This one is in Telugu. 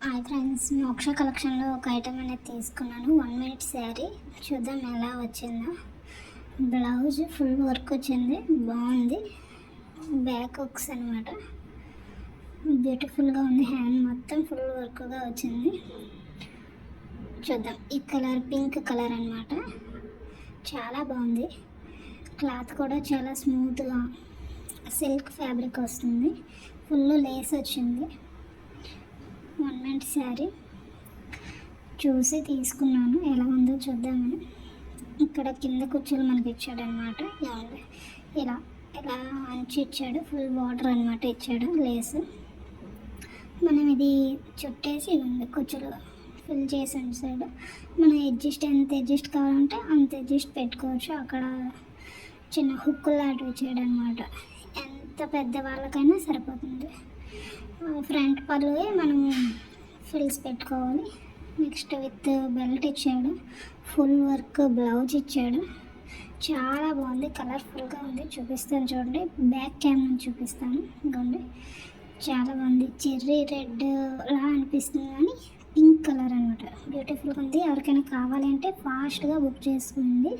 హాయ్ ఫ్రెండ్స్, మోక్ష కలెక్షన్లో ఒక ఐటమ్ అనేది తీసుకున్నాను. 1 మినిట్ శారీ చూద్దాం ఎలా వచ్చిందో. బ్లౌజ్ ఫుల్ వర్క్ వచ్చింది, బాగుంది. బ్యాక్ హుక్స్ అనమాట, బ్యూటిఫుల్గా ఉంది. హ్యాండ్ మొత్తం ఫుల్ వర్క్గా వచ్చింది. చూద్దాం. ఈ కలర్ పింక్ కలర్ అనమాట, చాలా బాగుంది. క్లాత్ కూడా చాలా స్మూత్గా సిల్క్ ఫ్యాబ్రిక్ వస్తుంది. ఫుల్ లేస్ వచ్చింది. 1 మినిట్ శారీ చూసి తీసుకున్నాను, ఎలా ఉందో చూద్దామని. ఇక్కడ కింద కుర్చీలు మనకి ఇచ్చాడనమాట. ఇలా ఇలా అంచి ఇచ్చాడు, ఫుల్ వాటర్ అనమాట ఇచ్చాడు, లేసు. మనం ఇది చుట్టేసి ఉంది కుర్చీలు ఫిల్ చేసి ఉంచాడు. మనం ఎంత అడ్జస్ట్ కావాలంటే అంత అడ్జస్ట్ పెట్టుకోవచ్చు. అక్కడ చిన్న హుక్కు లాంటివి ఇచ్చాడు అనమాట, ఎంత పెద్ద వాళ్ళకైనా సరిపోతుంది. ఫ్రంట్ పళ్ళువే మనం ఫిల్స్ పెట్టుకోవాలి. నెక్స్ట్ విత్ బెల్ట్ ఇచ్చాడు, ఫుల్ వర్క్ బ్లౌజ్ ఇచ్చాడు. చాలా బాగుంది, కలర్ఫుల్గా ఉంది. చూపిస్తాను చూడండి, బ్యాక్ క్యామ్ చూపిస్తాను. ఇదిగోండి, చాలా బాగుంది. చెర్రీ రెడ్ లా అనిపిస్తుంది కానీ పింక్ కలర్ అనమాట, బ్యూటిఫుల్గా ఉంది. ఎవరికైనా కావాలి అంటే ఫాస్ట్గా బుక్ చేసుకోండి.